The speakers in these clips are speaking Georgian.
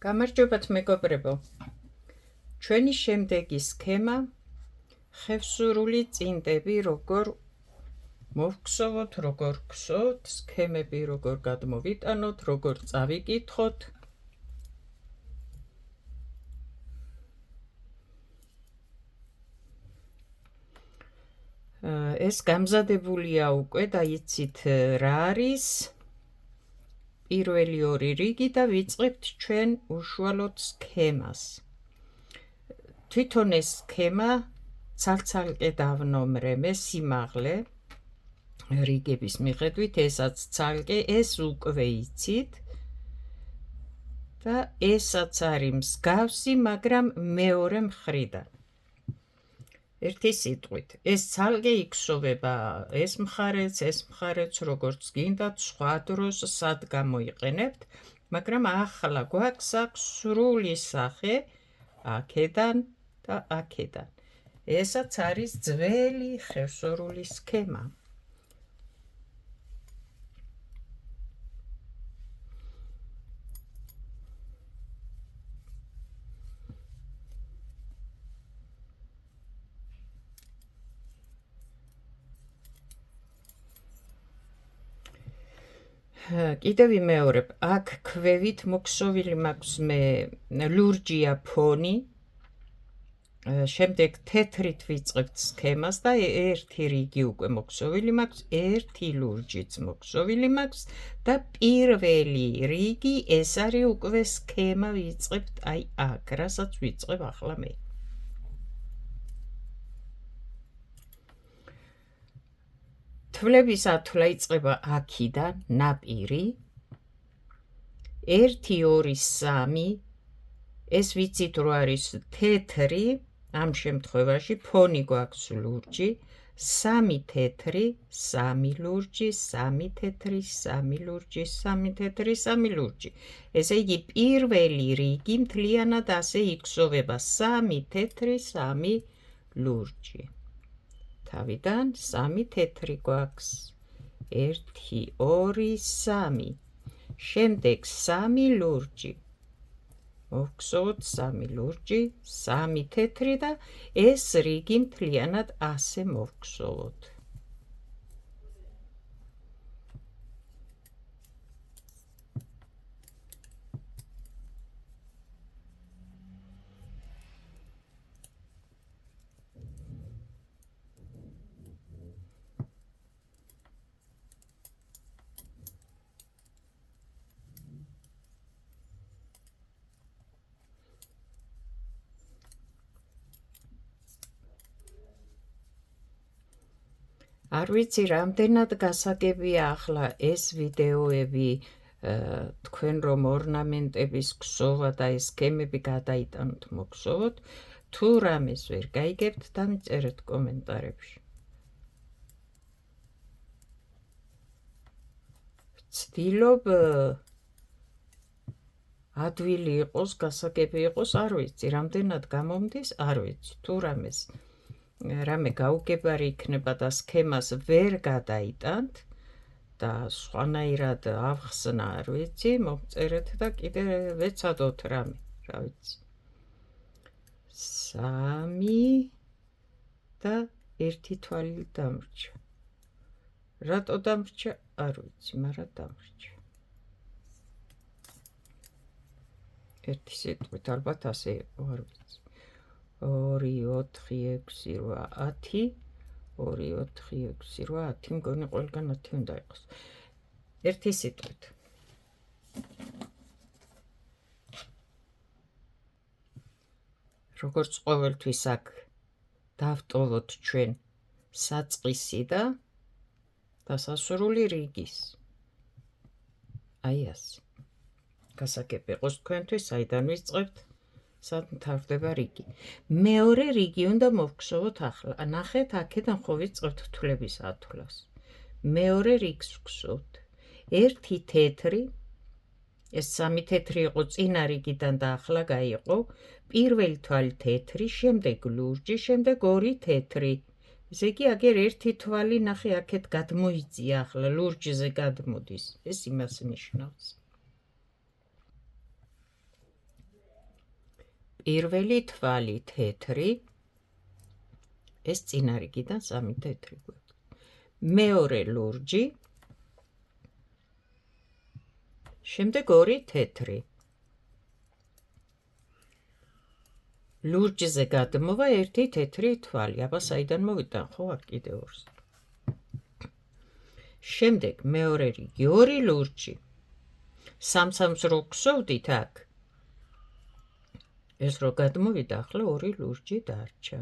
გამარჯობათ მეგობრებო, ჩვენი შემდეგი სქემა ხევსურული წინდები როგორ მოვგზავნოთ, როგორ გსოთ, სქემები როგორ გადმოვიტანოთ, როგორ წავიკითხოთ. ეს გამზადებულია უკვე და იცით რა არის პირველი ორი რიგი და ვიწყებთ ჩვენ უშუალოდ სქემას. თვითონ ეს სქემა ცალ-ცალკე დავნომრე მე სიმაღლე რიგების მიხედვით, ესაც ცალკე, ეს უკვე იცით და ესაც არის მსგავსი, მაგრამ მეორე მხრიდან. ერთი სიტყვით, ეს ცალკე იქსოვება ეს მხარეც, როგორც გინდათ, სხვა დროს სად გამოიყენებთ, მაგრამ ახლა გვაქვს აქ სრული სახე აქედან და აქედან. ესაც არის ძველი ხევსურული სქემა. კიდევ ვიმეორებ, აქ ქვევით მოქსოვილი მაქვს მე ლურჯია ფონი, შემდეგ თეთრით ვიწყებთ სქემას და ერთი რიგი უკვე მოქსოვილი მაქვს, ერთი ლურჯიც მოქსოვილი მაქვს და პირველი რიგი ეს არის უკვე სქემა ვიწყებთ აი აქ, რასაც ვიწყებ ახლა მე. თვლების ათვლა იწყება აქიდან, ნაპირი, 1, 2, 3, ეს ვიცით რო არის თეთრი, ამ შემთხვევაში ფონი გვაქვს ლურჯი, 3 თეთრი, 3 ლურჯი, 3 თეთრი, 3 ლურჯი, 3 თეთრი, 3 ლურჯი. ესე იგი პირველი რიგი მთლიანად ასე იქსოვება 3 თეთრი, 3 ლურჯი. თავიდან 3 თეთრი გვაქვს, 1, 2, 3, შემდეგ 3 ლურჯი, მოვგზავნოთ 3 ლურჯი, 3 თეთრი და ეს რიგი მთლიანად ასე მოვგზავნოთ. არ ვიცი რამდენად გასაგებია ახლა ეს ვიდეოები თქვენ რომ ორნამენტების გსოვა და ეს სქემები გადაიტანოთ მოგსოვოთ, თუ რამეს ვერ გაიგებთ დამიწერეთ კომენტარებში. ვცდილობ ადვილი იყოს, გასაგები იყოს, არ ვიცი, რამდენად გამომდის, არ ვიცი, თუ რამე გაუგებარი იქნება და სქემას ვერ გადაიტანთ და სხვანაირად ავხსნა, არ ვიცი, მოგწერეთ და კიდე ვეცადოთ რამე, რა ვიცი. 3 და 1 თვალი დამრჩა. რატო დამრჩა, არ ვიცი, მაგრამ დამრჩა. ერთი სიტყვით ალბათ ასე იყო, არ ვიცი. 2, 4, 6, 8, 2, 4, 6, 8, მგონი ყველგან 10 უნდა იყოს. ერთი სიტყვით. როგორც ყოველთვის აქ დავტოვოთ ჩვენ საწყისი და დასასრული რიგის. აი ასე. გასაგები იყოს თქვენთვის, საიდან ვიწყებთ, სად მთავრდება რიგი. მეორე რიგი უნდა მოვგზავნოთ ახლა. ნახეთ, აქედან ხო ვიწყებთ თვლების ათვლას. მეორე რიგს ვგზავთ. 1 თეთრი, ეს 3 თეთრი იყო წინა რიგიდან და ახლა გაიყო. პირველი თვალი თეთრი, შემდეგ ლურჯი, შემდეგ 2 თეთრი. ესე იგი აგერ 1 თვალი ნახე აქეთ გადმოიწია ახლა ლურჯზე გადმოდის. ეს იმას ნიშნავს. პირველი თვალი თეთრი, ეს წინა რიგიდან 3 თეთრი გვაქვს. მეორე ლურჯი, შემდეგ 2 თეთრი. ლურჯზე გადმოვა 1 თეთრი თვალი. აბა საიდან მოვიტან ხო აქ კიდევ 2. შემდეგ მეორე რიგი 2 ლურჯი. 3-3 რო გსოვდით აქ. ეს რო გადმოვიდა, ახლა 2 ლურჯი დარჩა.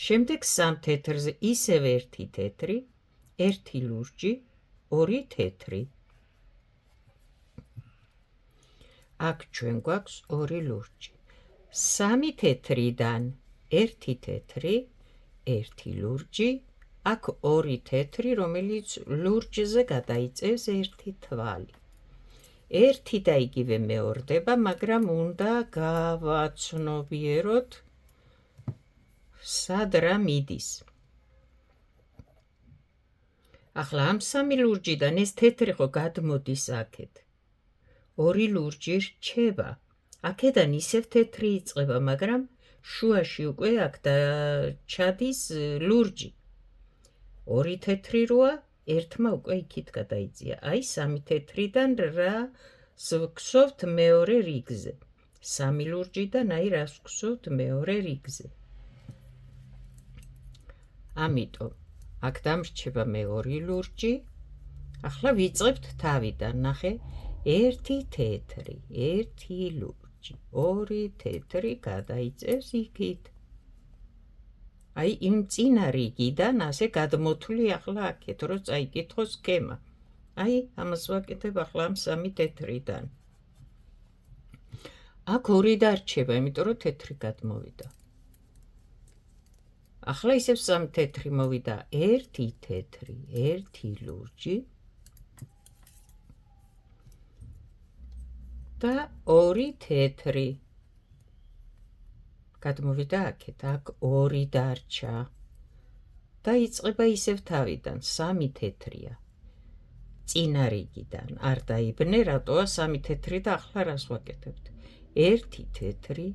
შემდეგ 3 თეთრზე ისევ 1 თეთრი, 1 ლურჯი, 2 თეთრი. აქ ჩვენ გვაქვს 2 ლურჯი. 3 თეთრიდან 1 თეთრი, 1 ლურჯი, აქ 2 თეთრი, რომელიც ლურჯზე გადაიწევს 1 თვალი. 1 და იგივე მეორდება, მაგრამ უნდა გავაცნობიეროთ სად რა მიდის. ახლა ამ 3 ლურჯიდან ეს თეთრი ხო გადმოდის აქეთ. 2 ლურჯი რჩება. აქედან ისევ თეთრი იწყება, მაგრამ შუაში უკვე აქ ჩადის ლურჯი. 2 თეთრი როა, ერთმა უკვე იქით გადაიწია. აი 3 თეთრიდან რა გვსვთ მეორე რიგზე. 3 ლურჯიდან აი რას გვსვთ მეორე რიგზე. ამიტომ აქ დამრჩება მეორე ლურჯი. ახლა ვიწყებთ თავიდან, ნახე, 1 თეთრი, 1 ლურჯი, 2 თეთრი გადაიწევს იქით. აი იმ წინა რიგიდან ასე გადმოთვლი ახლა აქეთ, რომ წაიკითხოს სქემა. აი ამას ვაკეთებ ახლა ამ 3 თეთრიდან. აქ 2 დარჩება, იმიტომ რომ თეთრი გადმოვიდა. ახლა ისევ 3 თეთრი მოვიდა, 1 თეთრი, 1 ლურჯი და 2 თეთრი. გადმოვიდა აქეთ, აქ 2 დარჩა. და იწყება ისევ თავიდან, 3 თეთრია. წინა რიგიდან არ დაიბნე, რატოა 3 თეთრი და ახლა რას ვაკეთებთ? 1 თეთრი,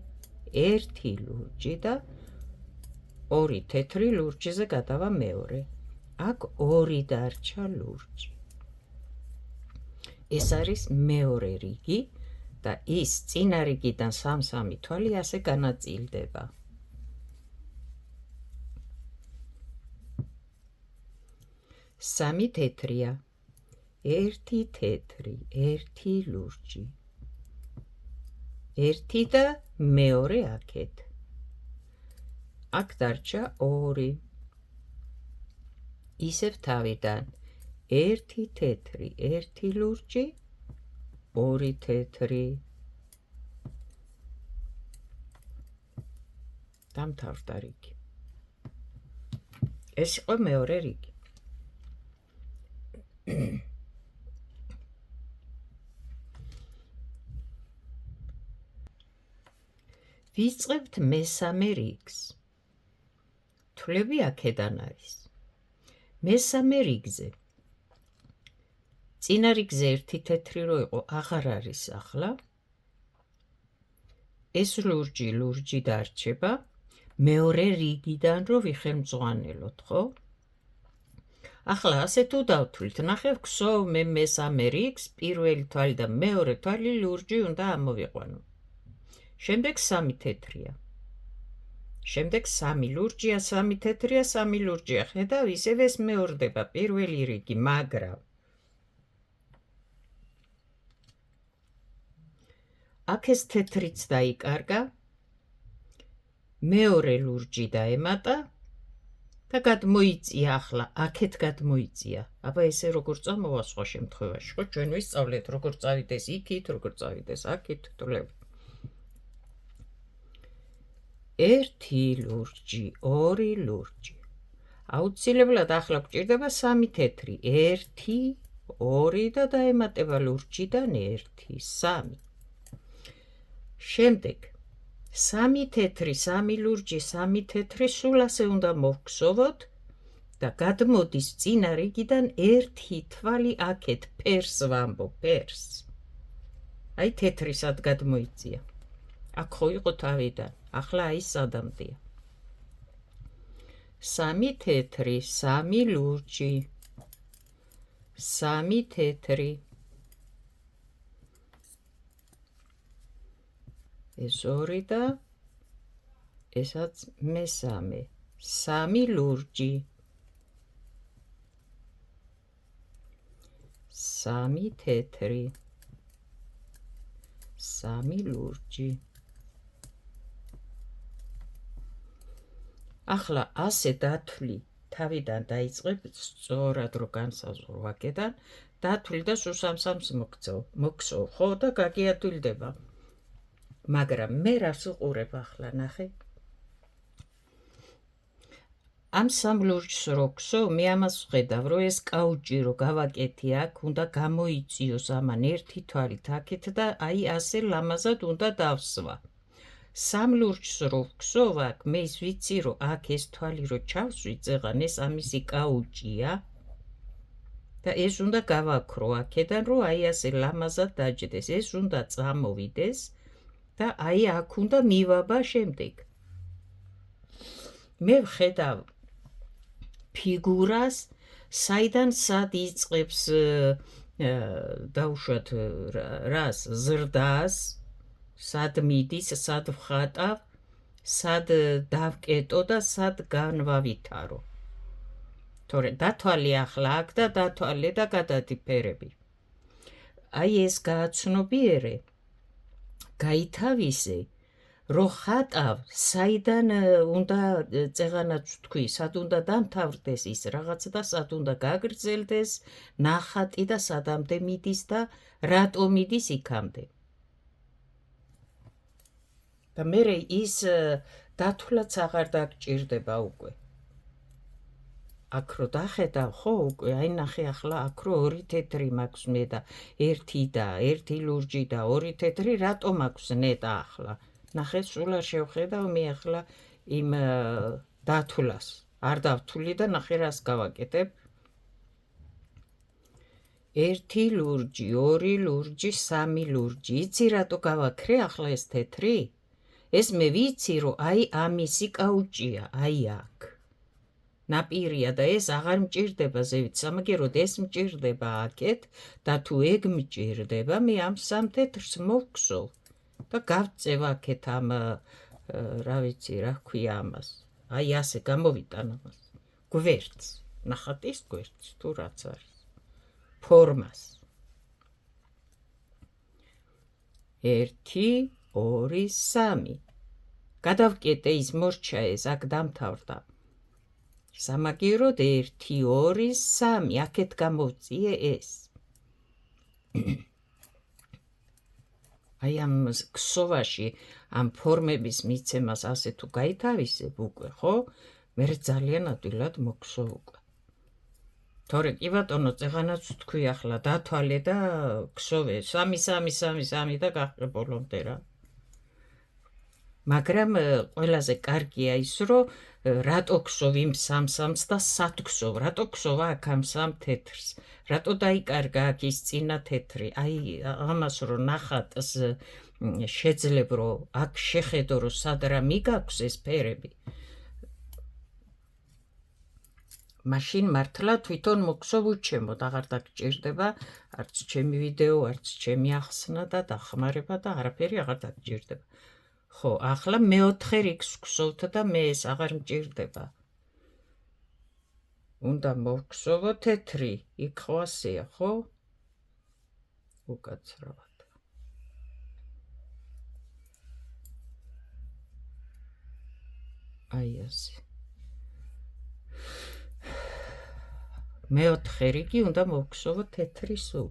1 ლურჯი და 2 თეთრი ლურჯზე გადავა მეორე. აქ 2 დარჩა ლურჯი. ეს არის მეორე რიგი და ის წინა რიგიდან 3-3 თვალი ასე განაწილდება. სამი თეთრია. 1 თეთრი, 1 ლურჯი. 1 და მეორე აქეთ. აქ დარჩა 2. ისევ თავიდან 1 თეთრი, 1 ლურჯი, 2 თეთრი. დამთავრდა რიგი. ეს იყო მეორე რიგი. ვიწყებთ მესამე რიგს. თვლები აქედან არის. მესამე რიგზე. წინა რიგზე 1 თეთრი რო იყო, აღარ არის ახლა. ეს ლურჯი დარჩება. მეორე რიგიდან რო ვიხელმძღვანელოთ, ხო? ახლა ასე თუ დავთვლით, ნახე გვსოვ მე მესამე რიგს, პირველი თვალი და მეორე თვალი ლურჯი უნდა ამოვიყვანო. შემდეგ 3 თეთრია. შემდეგ 3 ლურჯია, 3 თეთრია, 3 ლურჯია. ხედავ, ისევ ეს მეორდება პირველი რიგი, მაგრამ აქ ეს თეთრიც დაიკარგა. მეორე ლურჯი დაემატა და გადმოიწია ახლა, აქეთ გადმოიწია. აბა ესე როგორ წამოვა სხვა შემთხვევაში, ხო? ჩვენ ვისწავლეთ როგორ წავიდეს იქით, როგორ წავიდეს აქეთ, თვლები. 1 ლურჯი, 2 ლურჯი. აუცილებლად ახლა გვჭირდება 3 თეთრი. 1, 2 და დაემატება ლურჯიდან 1, 3. შემდეგ 3 თეთრი, 3 ლურჯი, 3 თეთრი, სულ ასე უნდა მოვგსოვოთ და გადმოდის წინა რიგიდან 1 თვალი აქეთ, ფერს ვამბობ, ფერს. აი თეთრისად გადმოიწია. აქ ხო იყო თავიდან, ახლა აი სადამდეა. 3 თეთრი, 3 ლურჯი, 3 თეთრი. ეს 2 და ესაც მესამე. 3 ლურჯი. 3 თეთრი. 3 ლურჯი. ახლა ასე დათვლი თავიდან დაიწყებ სწორად რო განსაზღვრო აქედან დათვლი და სულ 3-3 მოგცო ხო და გაგიადვილდება. მაგრამ მე რას უყურებ ახლა ნახე ამ 3 ლურჯს რო ქსო მე ამას ვხედავ რომ ეს კაუჭი რო გავაკეთე აქ უნდა გამოიწიოს ამან ერთი თვალით აქეთ და აი ასე ლამაზად უნდა დავსვა. 3 ლურჯს რო ვქსოვ აქ მე ის ვიცი რომ აქ ეს თვალი რო ჩავსვი წეღან ეს ამისი კაუჭია და ეს უნდა გავაქრო აქედან რომ აი ასე ლამაზად დაჯდეს ეს უნდა წამოვიდეს და აი აქ უნდა მივაბა შემდეგ. მე ვხედავ ფიგურას საიდან სად იწყებს დაუშვათ რას ზრდას სად მიდის, სად ვხატავ, სად დავკეტო და სად განვავითარო. თორე დათვალე ახლა აქ და დათვალე და გადადიფერები. აი ეს გააცნობიერე, გაითავისე, რო ხატავ, საიდან უნდა წეღანაც ვთქვი, სად უნდა დამთავრდეს ის რაღაც და სად უნდა გაგრძელდეს, ნახატი და სადამდე მიდის და რატო მიდის იქამდე. და მერე ის დათვლაც აღარ დაგჭირდება უკვე. აქ რო დახედავ ხო უკვე, აი ნახე ახლა აქ რო 2 თეთრი მაქვს მე და 1 და 1 ლურჯი და 2 თეთრი რატო მაქვს ნეტა ახლა. ნახე სულ არ შევხედავ მე ახლა იმ დათვლას. არ დავთვლი და ნახე რას გავაკეთებ. 1 ლურჯი, 2 ლურჯი, 3 ლურჯი. იცი რატო გავაქრე ახლა ეს თეთრი? ეს მე ვიცი რომ აი ამისი კაუჭია, აი აქ. ნაპირია და ეს აღარ მჭირდება ზევით, სამაგეროდ ეს მჭირდება აქეთ და თუ ეგ მჭირდება, მე ამ 3 თეთრს მოვქსოვ და გავწევ აქეთ ამ რა ვიცი, რა ქვია ამას. აი ასე გამოვიტან ამას. გვერდს, ნახატის გვერდს თუ რაც არის. ფორმას. 1 2 3 გადავკეტე ის მორჩა ეს აქ დამთავრდა. სამაგეროდ 1 2 3 აქეთ გამოვწიე ეს. აი ამ ქსოვაში ამ ფორმების მიცემას ასე თუ გაითავისებ უკვე ხო? მე ძალიან ადვილად მოგსოვ უკვე. თორე კი ბატონო წეღანაც ვთქვი ახლა დათვალე და ქსოვე 3 და გაყრე ბოლომდე რა. მაგრამ ყველაზე კარგია ის რომ რატო ქსოვ იმ 3-3-ს და სად ქსოვ, რატო ქსოვა აქ ამ 3 თეთრს, რატო დაიკარგა აქ ის წინა თეთრი, აი ამას რომ ნახატს შეძლებ რომ აქ შეხედო რომ სად რა მიგაქვს ეს ფერები. მაშინ მართლა თვითონ მოგსოვ უჩემოდ, აღარ დაგჭირდება არც ჩემი ვიდეო, არც ჩემი ახსნა და დახმარება და არაფერი აღარ დაგჭირდება. ხო, ახლა მე-4 რიგს ვქსოვთ და მე ეს აღარ მჭირდება. უნდა მოვქსოვო თეთრი, იქ ხო ასეა, ხო? უკაცრავად. აი ასე. მე-4 რიგი უნდა მოვქსოვო თეთრი სულ.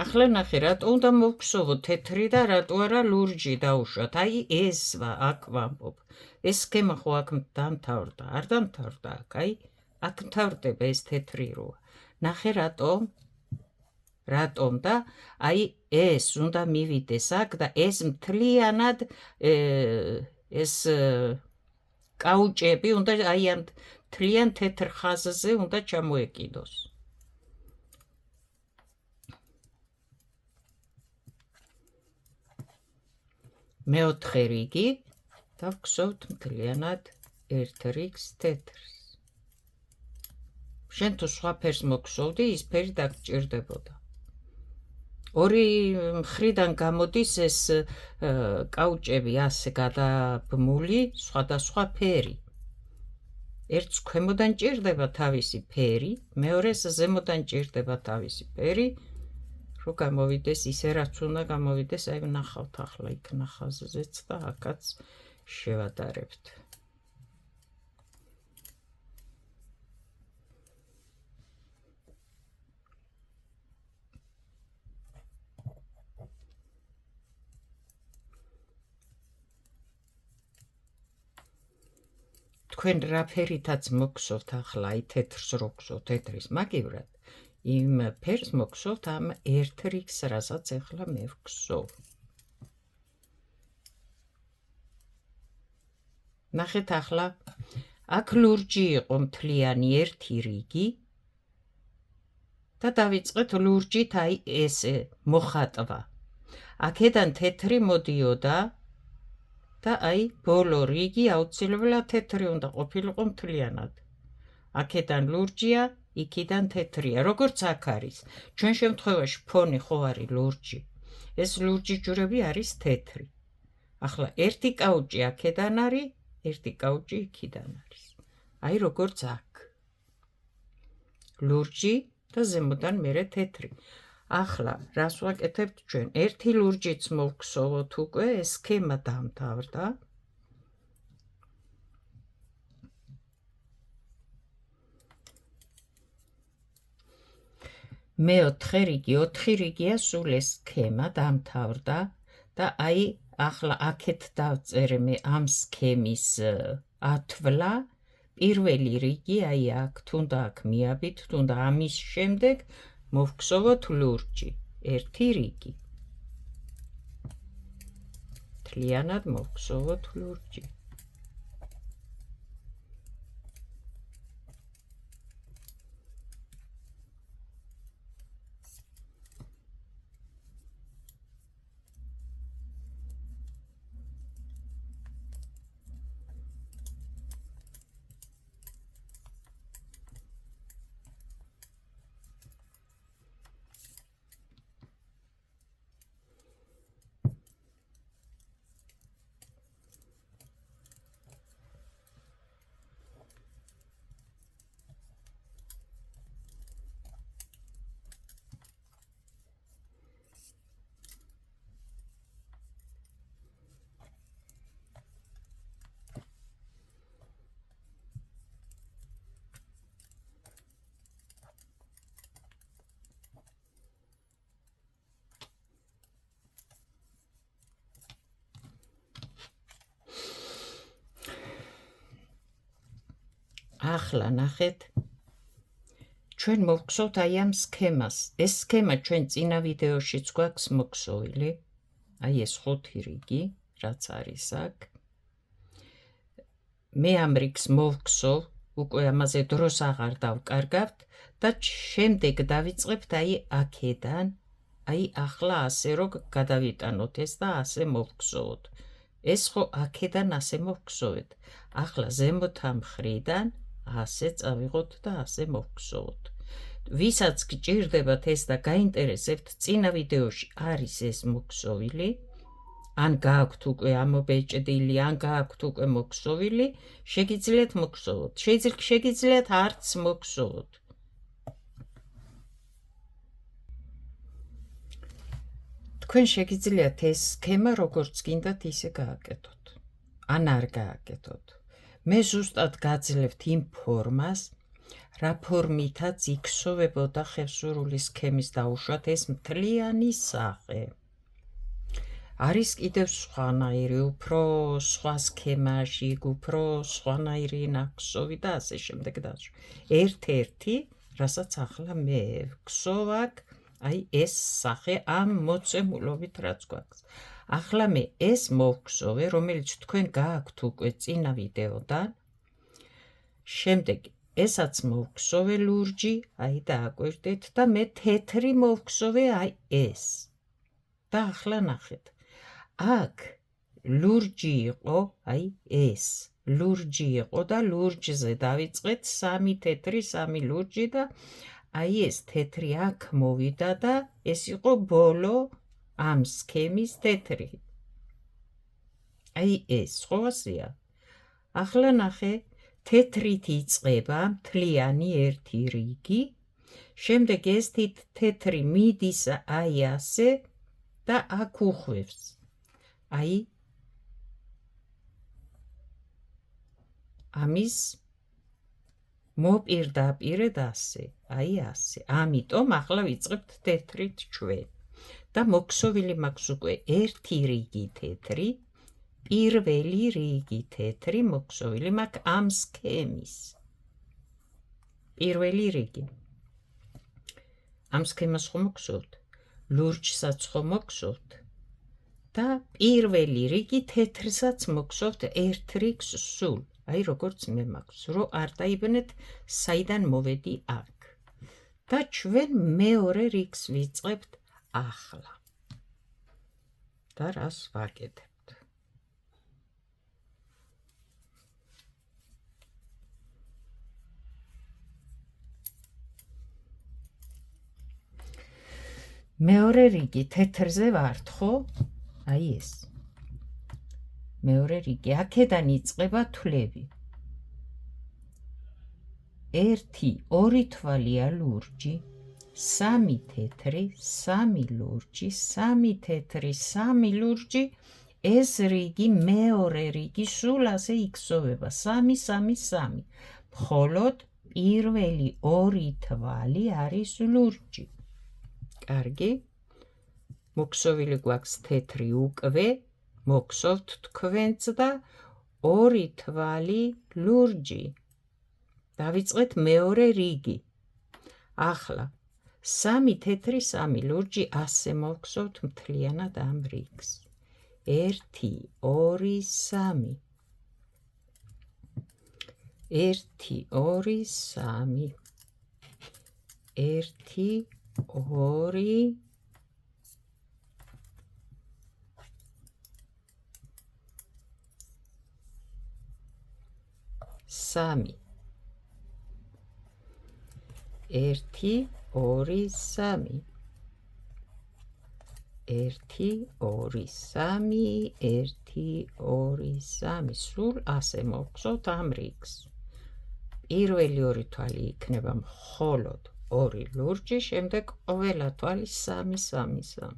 ახლა ნახე რატო უნდა მოვქსოვო თეთრი და რატო არა ლურჯი დაუშვათ. აი ეს აქ ვამბობ. ეს სქემა ხო აქ დამთავრდა, არ დამთავრდა აქ, აი აქ მთავრდება ეს თეთრი როა. ნახე რატო? რატომ და აი ეს უნდა მივიდეს აქ და ეს მთლიანად ეს კაუჭები უნდა აი ამ მთლიან თეთრ ხაზზე უნდა ჩამოეკიდოს. მეოთხე რიგი და ვგზავთ მთლიანად ერთ რიგს თეთრს. შენ თუ სხვა ფერს მოგხსოვდი, ის ფერი დაგჭირდებოდა. ორი მხრიდან გამოდის ეს კაუჭები ასე გადაბმული, სხვადასხვა ფერი. ერთს ქვემოდან ჭირდება თავისი ფერი, მეორეს ზემოდან ჭირდება თავისი ფერი, რომ გამოვიდეს ისე, რაც უნდა გამოვიდეს, აი ვნახავთ ახლა იქ ნახაზზეც და აქაც შევადარებთ. თქვენ რა ფერითაც მოგხსოვთ ახლა აი თეთრს რო გხსოვთ თეთრის მაგივრად, იმ ფერს მოგხსოვთ ამ ერთ რიგს, რასაც ახლა მე ვგსოვ. ნახეთ ახლა, აქ ლურჯი იყო მთლიანი ერთი რიგი და დავიწყეთ ლურჯით აი ესე მოხატვა. აქედან თეთრი მოდიოდა და აი ბოლო რიგი აუცილებლად თეთრი უნდა ყოფილიყო მთლიანად. აქედან ლურჯია, იქიდან თეთრია, როგორც აქ არის. ჩვენ შემთხვევაში ფონი ხო არის ლურჯი. ეს ლურჯი ჯვრები არის თეთრი. ახლა ერთი კაუჭი აქედან არის, ერთი კაუჭი იქიდან არის. აი როგორც აქ. ლურჯი და ზემოდან მერე თეთრი. ახლა რას ვაკეთებთ ჩვენ? ერთი ლურჯიც მოვგსოვოთ უკვე, ეს სქემა დამთავრდა. მეოთხე რიგი, 4 რიგია სულ ეს სქემა დამთავრდა და აი ახლა აქეთ დავწერე მე ამ სქემის ათვლა. პირველი რიგი აი აქ, თუნდა აქ მიაბით, თუნდა ამის შემდეგ მოვგსოვოთ ლურჯი, ერთი რიგი. მთლიანად მოვგსოვოთ ლურჯი. ახლა ნახეთ, ჩვენ მოვგსოვთ აი ამ სქემას. ეს სქემა ჩვენ წინა ვიდეოშიც გვაქვს მოგხსოვილი. აი ეს 5 რიგი, რაც არის აქ. მე ამ რიგს მოვგსოვ, უკვე ამაზე დროს აღარ დავკარგავთ და შემდეგ დავიწყებთ აი აქედან, აი ახლა ასე რომ გადავიტანოთ ეს და ასე მოვგსოვოთ. ეს ხო აქედან ასე მოვგსოვეთ. ახლა ზემოთ ამ მხრიდან ასე წავიღოთ და ასე მოვგსოვოთ. ვისაც გჭირდებათ ეს და გაინტერესებთ, წინა ვიდეოში არის ეს მოგხსოვილი. ან გააქვთ უკვე ამობეჭდილი, ან გააქვთ უკვე მოგხსოვილი, შეგიძლიათ მოგხსოვოთ. შეგიძლიათ არც მოგხსოვოთ. თქვენ შეგიძლიათ ეს სქემა როგორც გინდათ ისე გააკეთოთ. ან არ გააკეთოთ. მე ზუსტად გაძლევთ იმ ფორმას, რა ფორმითაც იქსოვებოდა ხევსურული სქემის დაუშვათ ეს მთლიანი სახე. არის კიდევ სხვანაირი, უფრო სხვა სქემაში, უფრო სხვანაირი ნახსოვი და ასე შემდეგ და ერთ-ერთი, რასაც ახლა მე ვგსოვ აქ, აი ეს სახე ამ მოცემულობით რაც გვაქვს. ახლა მე ეს მოვგზოვე, რომელიც თქვენ გააქვთ უკვე წინა ვიდეოდან. შემდეგ ესაც მოვგზოვე ლურჯი, აი დააკვირდით და მე თეთრი მოვგზოვე აი ეს. და ახლა ნახეთ. აქ ლურჯი იყო, აი ეს. ლურჯი იყო და ლურჯზე დავიწყეთ 3 თეთრი, 3 ლურჯი და აი ეს თეთრი აქ მოვიდა და ეს იყო ბოლო ამ სქემის თეთრი. აი ეს ხო ასეა. ახლა ნახე, თეთრით იწყება მთლიანი ერთი რიგი, შემდეგ ეს თეთრი მიდის აი ასე და აქ უხვევს. აი ამის მოპირდაპირედ ასე, აი ასე. ამიტომ ახლა ვიწყებთ თეთრით ჩვენ. და მოქსოვილი მაქვს უკვე ერთი რიგი თეთრი, პირველი რიგი თეთრი მოქსოვილი მაქვს ამ სქემის. პირველი რიგი. ამ სქემას ხომ მოქსოვთ? ლურჯსაც ხომ მოქსოვთ? და პირველი რიგი თეთრსაც მოქსოვთ ერთ რიგს სულ. აი როგორც მე მაქვს, რომ არ დაიბნეთ საიდან მოვედი აქ. და ჩვენ მეორე რიგს ვიწყებთ ახლა. და რას ვაკეთებთ? მეორე რიგი თეთრზე ვართ, ხო? აი ეს. მეორე რიგი, აქედან იწყება თვლები. 1, 2 თვალია ლურჯი, 3 თეთრი, 3 ლურჯი, 3 თეთრი, 3 ლურჯი, ეს რიგი მეორე რიგი სულ ასე იქსოვება 3, 3, 3. მხოლოდ პირველი 2 თვალი არის ლურჯი. კარგი? მოქსოვილი გვაქვს თეთრი უკვე, მოქსოვთ თქვენც და 2 თვალი ლურჯი. დავიწყეთ მეორე რიგი. ახლა 3 თეთრი, 3 ლურჯი ასე მოვგზავთ მთლიანად ამ რიგს. 1, 2, 3. 1, 2, 3. 1, 2. 3. 1, 2, 3. 1, 2, 3. 1, 2, 3. სულ ასე მოვგზავთ ამ რიგს. პირველი 2 თვალი იქნება მხოლოდ 2 ლურჯი, შემდეგ ყველა თვალი 3, 3, 3.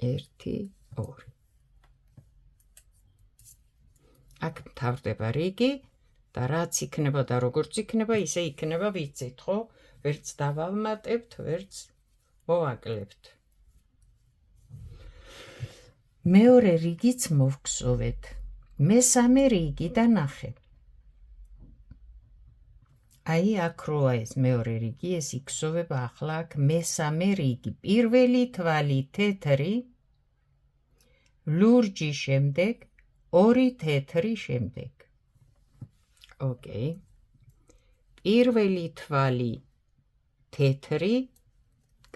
ერთი, ორი. აქ მთავრდება რიგი და რაც იქნება და როგორც იქნება, ისე იქნება, ვიცით, ხო? ვერც დავავმატებთ, ვერც მოვაკლებთ. მეორე რიგიც მოვგზოვეთ. მესამე რიგი და ნახე. აი აქ როა ეს მეორე რიგი, ეს იქსოვება ახლა აქ მესამე რიგი. პირველი თვალი თეთრი, ლურჯი შემდეგ, 2 თეთრი შემდეგ. ოკეი. პირველი თვალი თეთრი,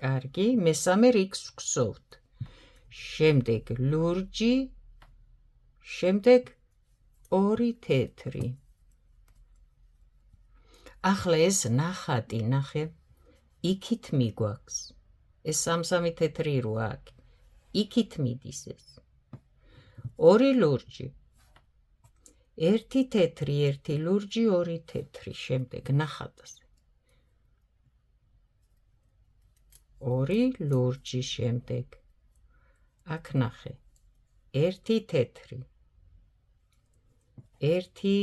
კარგი, მესამე რიგს ვგზოვთ. შემდეგ ლურჯი, შემდეგ 2 თეთრი. ახლა ეს ნახატი, ნახე, იქით მიგვაქვს. ეს სამსამი თეთრი როა აქ. იქით მიდის ეს. ორი ლურჯი. ერთი თეთრი, ერთი ლურჯი, ორი თეთრი. შემდეგ ნახატაზე. ორი ლურჯი შემდეგ. აქ ნახე. ერთი თეთრი. ერთი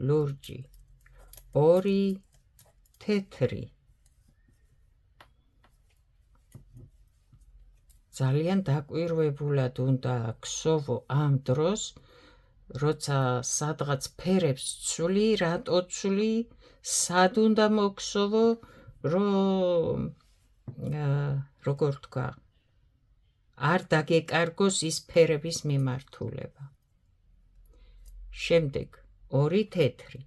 ლურჯი. ორი თეთრი. ძალიან დაკვირვებულად უნდა ქსოვო ამ დროს, როცა სადღაც ფერებს ცვლი, რატო ცვლი, სად უნდა მოქსოვო, რომ როგორ თქვა, არ დაგეკარგოს ის ფერების მიმართულება. შემდეგ ორი თეთრი,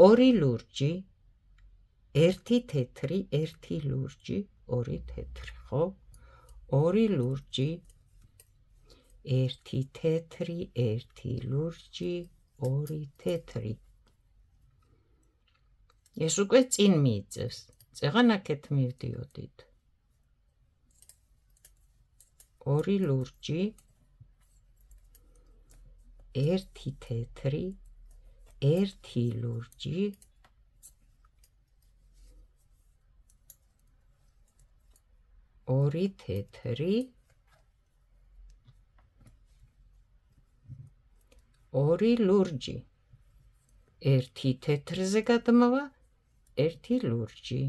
ორი ლურჯი, ერთი თეთრი, ერთი ლურჯი, ორი თეთრი, ხო? ორი ლურჯი, ერთი თეთრი, ერთი ლურჯი, ორი თეთრი. ეს უკვე წინ მიიწევს. წეღან აქეთ მივდიოდით. ორი ლურჯი, ერთი თეთრი, ერთი ლურჯი, ორი თეთრი, ორი ლურჯი. ერთი თეთრზე გადმოვა, ერთი ლურჯი.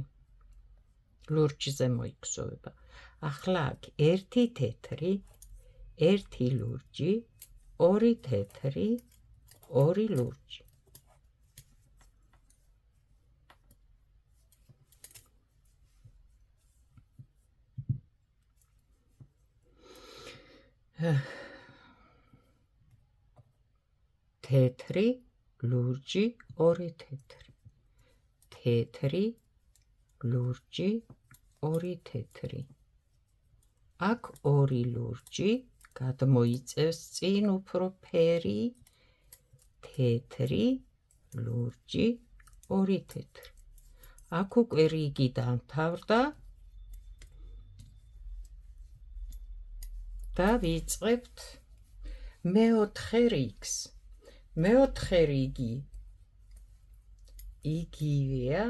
ლურჯზე მოიქსოვება. ახლა აქ ერთი თეთრი, ერთი ლურჯი, ორი თეთრი, ორი ლურჯი. თეთრი, ლურჯი, ორი თეთრი. თეთრი, ლურჯი, ორი თეთრი. აქ ორი ლურჯი, გადმოიწევს წინ უფრო ფერი, თეთრი, ლურჯი, ორი თეთრი. აქ უკვე რიგი დამთავრდა და ვიწყებთ მეოთხე რიგს. მეოთხე რიგი იგივეა,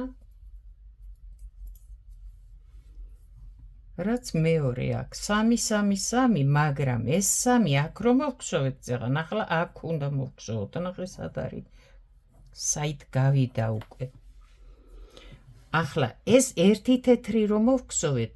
რაც მეორე აქ. 3, 3, 3, მაგრამ ეს 3 აქ რომ მოვხსოვეთ წეღან, ახლა აქ უნდა მოვხსოვოთ. ნახე სად არის. საით გავიდა უკვე. ახლა ეს ერთი თეთრი რომ მოვხსოვეთ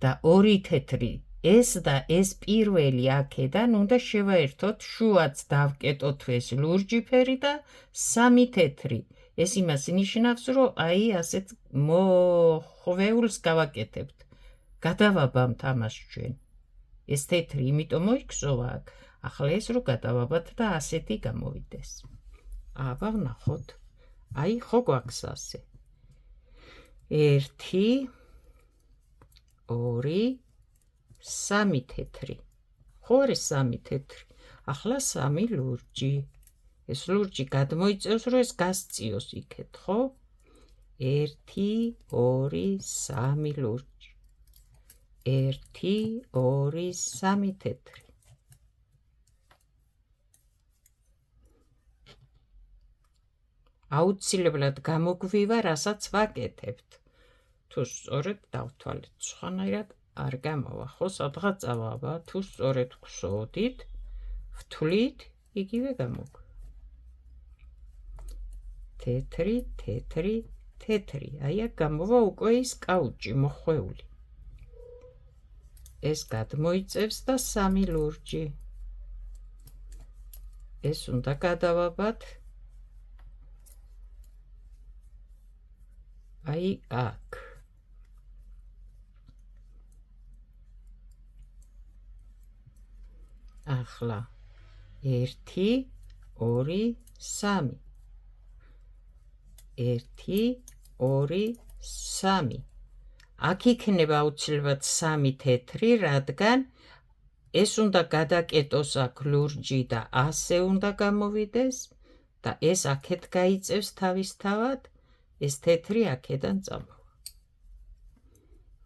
და ორი თეთრი, ეს და ეს პირველი აქედან უნდა შევაერთოთ, შუაც დავკეტოთ ეს ლურჯი ფერი და 3 თეთრი. ეს იმას ნიშნავს, რომ აი ასეთ მოხვეულს გავაკეთებთ. გადავაბამთ ამას ჩვენ. ეს თეთრი იმიტომ მოიქსოვა აქ. ახლა ეს რო გადავაბათ და ასეთი გამოვიდეს. აბა ვნახოთ. აი ხო გვაქვს ასე. 1 2 3 თეთრი. ხო არის 3 თეთრი. ახლა 3 ლურჯი. ეს ლურჯი გადმოიწევს, რომ ეს გასწიოს იქეთ, ხო? 1 2 3 ლურჯი. 1 2 3 თეთრი. აუცილებლად გამოგვივა, რასაც ვაკეთებთ. თუ სწორედ დავთვალეთ, სხვანაირად არ გამოვა, ხო? სადღაც წავავა, თუ სწორედ ვხსოვდით, ვთვლით, იგივე გამოგვივა. თეთრი, თეთრი, თეთრი. აი აქ გამოვა უკვე ის კაუჭი მოხვეული. ეს გადმოიწევს და 3 ლურჯი. ეს უნდა გადავაბათ. აი აქ. ახლა 1 2 3. 1 2 3. აქ იქნება აუცილებლად 3 თეთრი, რადგან ეს უნდა გადაკეტოს აქ ლურჯი და ასე უნდა გამოვიდეს და ეს აქეთ გაიწევს თავისთავად, ეს თეთრი აქედან წამოვა.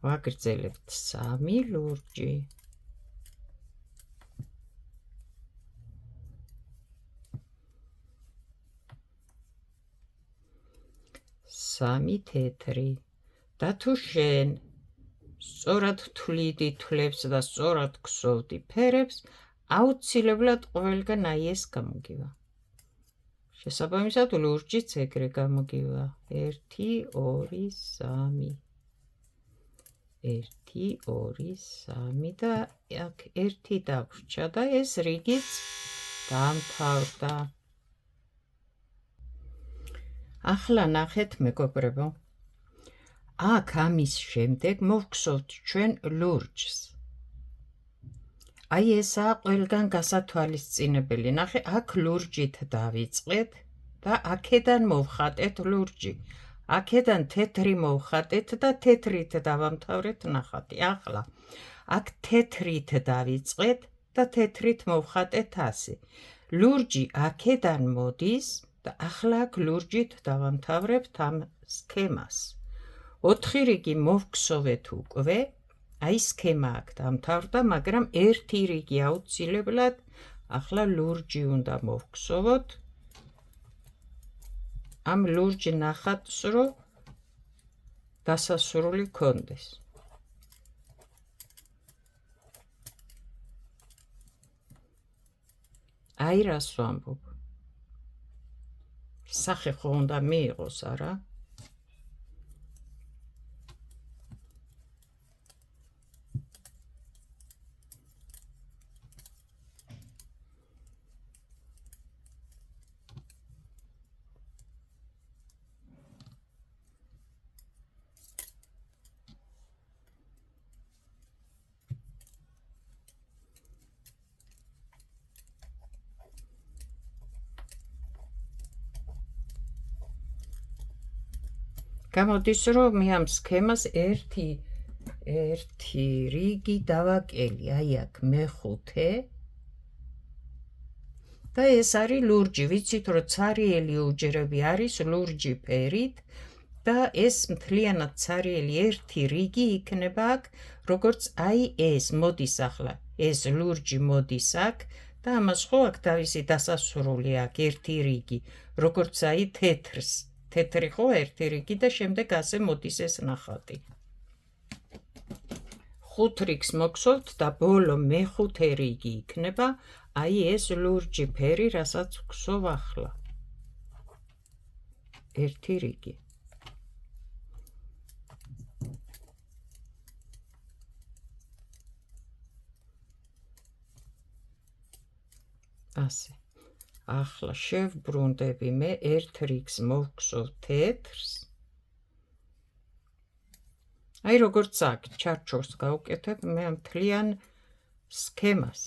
ვაგრძელებთ 3 ლურჯი. სამი თეთრი და თუ შენ სწორად თვლიდი თვლებს და სწორად ქსოვდი ფერებს, აუცილებლად ყველგან აი ეს გამოგივა. შესაბამისად ლურჯიც ეგრე გამოგივა. 1 2 3 1 2 3 და აქ 1 დაგვრჩა და ეს რიგიც დამთავრდა. ახლა ნახეთ მეგობრებო. აქ ამის შემდეგ მოვგსოვთ ჩვენ ლურჯს. აი ესაა ყველგან გასათვალისწინებელი. ნახე, აქ ლურჯით დავიწყეთ და აქედან მოვხატეთ ლურჯი. აქედან თეთრი მოვხატეთ და თეთრით დავამთავრეთ ნახატი. ახლა აქ თეთრით დავიწყეთ და თეთრით მოვხატეთ ასე. ლურჯი აქედან მოდის და ახლა აქ ლურჯით დავამთავრებთ ამ სქემას. 4 რიგი მოვგსოვეთ უკვე. აი სქემა აქ დამთავრდა, მაგრამ 1 რიგი აუცილებლად ახლა ლურჯი უნდა მოვგსოვოთ. ამ ლურჯ ნახატს რო დასასრული კონდეს. აი რას ვამბობ. სახე ხო უნდა მიიღოს, არა? გამოდის რომ მე ამ სქემას ერთი რიგი დავაკელი, აი აქ მეხუთე და ეს არის ლურჯი. ვიცით რომ ცარიელი უჯრები არის ლურჯი ფერით და ეს მთლიანად ცარიელი ერთი რიგი იქნება აქ, როგორც აი ეს მოდის ახლა. ეს ლურჯი მოდის აქ და ამას ხო აქ თავისი დასასრული აქ ერთი რიგი, როგორც აი თეთრს. თეთრი ხო ერთი რიგი და შემდეგ ასე მოდის ეს ნახატი. 5 რიგს მოგსოვთ და ბოლო მეხუთე რიგი იქნება აი ეს ლურჯი ფერი, რასაც ვგსოვ ახლა. ერთი რიგი. ასე. ახლა შევბრუნდები მე 1 რიგს მოვგსოვ თეთრს. აი როგორც აქ ჩარჩოს გავუკეთებ მე ამ მთლიან სქემას.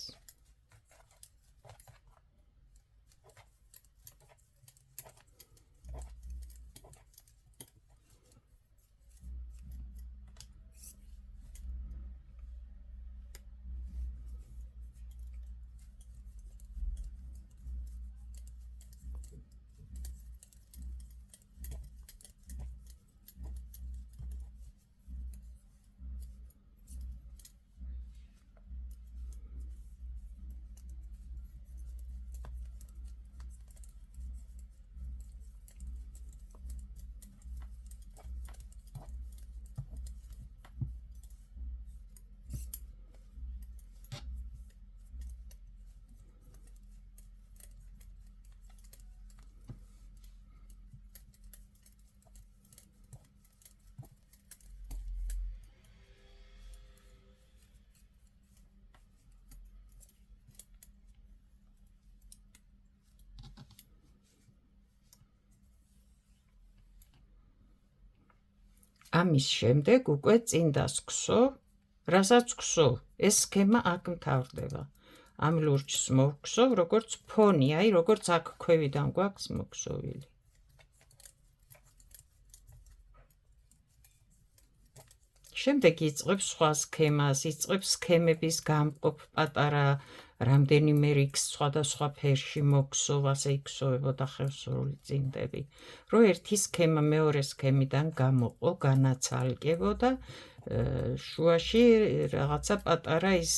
ამის შემდეგ უკვე წინ დასგსოვ, რასაც გსოვ, ეს სქემა აქ მთავრდება. ამ ლურჯს მოვგსოვ, როგორც ფონი, აი როგორც აქ ქვევიდან გვაქვს მოგსოვილი. შემდეგ იწყებს სხვა სქემას, იწყებს სქემების გამყოფ პატარა რამდენიმე რიგს სხვადასხვა ფერში მოგსოვ, ასე იქსოვებოდა ხევსურული წინდები. რომ ერთი სქემა მეორე სქემიდან გამოყო, განაცალკებოდა, შუაში რაღაცა პატარა ის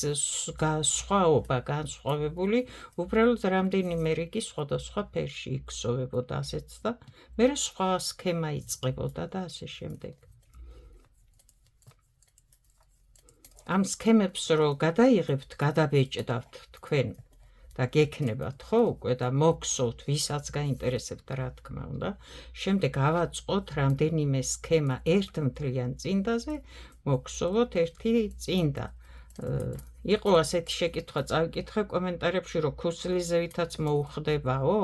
სხვაობა განსხვავებული, უბრალოდ რამდენიმე რიგი სხვადასხვა ფერში იქსოვებოდა ასეც და მერე სხვა სქემა იწყებოდა და ასე შემდეგ. ამ სქემებს რო გადაიღებთ, გადაბეჭდავთ თქვენ და გექნებათ ხო უკვე და მოგსოვთ, ვისაც გაინტერესებთ რა თქმა უნდა, შემდეგ ავაწყოთ რამდენიმე სქემა ერთ მთლიან წინდაზე, მოგსოვოთ ერთი წინდა. იყო ასეთი შეკითხვა, წავიკითხე კომენტარებში, რომ ქუსლიზევითაც მოუხდებაო?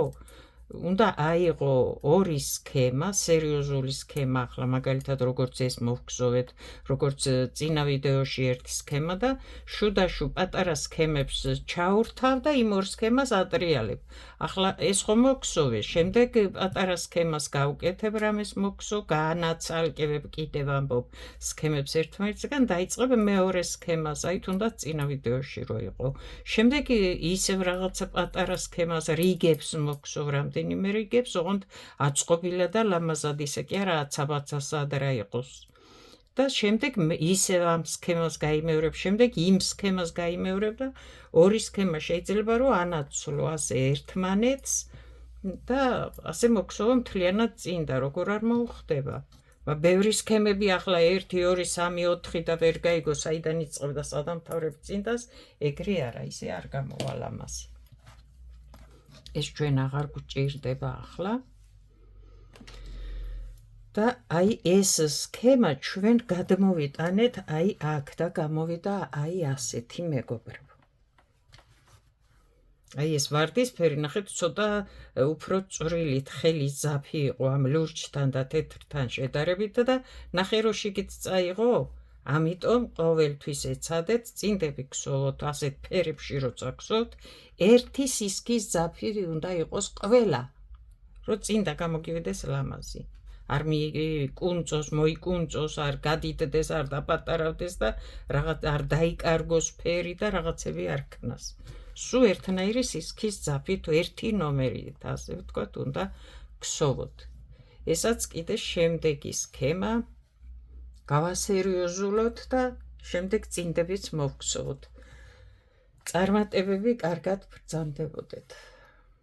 უნდა აიღო ორი სქემა, სერიოზული სქემა, ახლა მაგალითად როგორც ეს მოვგზოვეთ, როგორც წინა ვიდეოში ერთი სქემა და შუდაშუ პატარა სქემებს ჩაურთავ და იმ ორ სქემას ატრიალებ. ახლა ეს ხომ მოგსოვე, შემდეგ პატარა სქემას გავკეთებ, რამეს მოგსოვ, განაცალკევებ, კიდევ ამბობ სქემებს ერთმანეთისგან, დაიწყებ მეორე სქემას, აი თუნდაც წინა ვიდეოში რო იყო. შემდეგ ისევ რაღაცა პატარა სქემას რიგებს მოგსოვ, რამდენიმე რიგებს, ოღონდ აწყობილა და ლამაზად ისე კი არა აცაბაცასად რა იყოს. და შემდეგ ისევ ამ სქემას გაიმეორებ, შემდეგ იმ სქემას გაიმეორებ და ორი სქემა შეიძლება რომ ანაცვლო ასე ერთმანეთს და ასე მოგსოვო მთლიანად წინდა, როგორ არ მოუხდება. ბევრი სქემები ახლა 1, 2, 3, 4 და ვერ გაიგო საიდან იწყებ და სად ამთავრებ წინდას, ეგრე არა, ისე არ გამოვალ ამასი. ეს ჩვენ აღარ გვჭირდება ახლა. და აი ეს სქემა ჩვენ გადმოვიტანეთ აი აქ და გამოვიდა აი ასეთი მეგობრებო. აი ეს ვარდისფერი ნახეთ ცოტა უფრო წვრილით ხელი ზაფი იყო ამ ლურჯთან და თეთრთან შედარებით და ნახე რომ შიგით წაიღო, ამიტომ ყოველთვის ეცადეთ წინდები გსოვოთ ასეთ ფერებში როცა გსოვთ, ერთი სისქის ზაფირი უნდა იყოს ყველა, რომ წინდა გამოგივიდეს ლამაზი. არ მიკუნწოს, მოიკუნწოს, არ გადიდდეს, არ დაპატარავდეს და რაღაც არ დაიკარგოს ფერი და რაღაცები არ ქნას. სულ ერთნაირი სისქის ზაფით ერთი ნომერით, ასე ვთქვათ, უნდა გსოვოთ. ესაც კიდე შემდეგი სქემა გავასერიოზულოთ და შემდეგ წინდებიც მოვგსოვოთ. წარმატებები კარგად ბრძანდებოდეთ.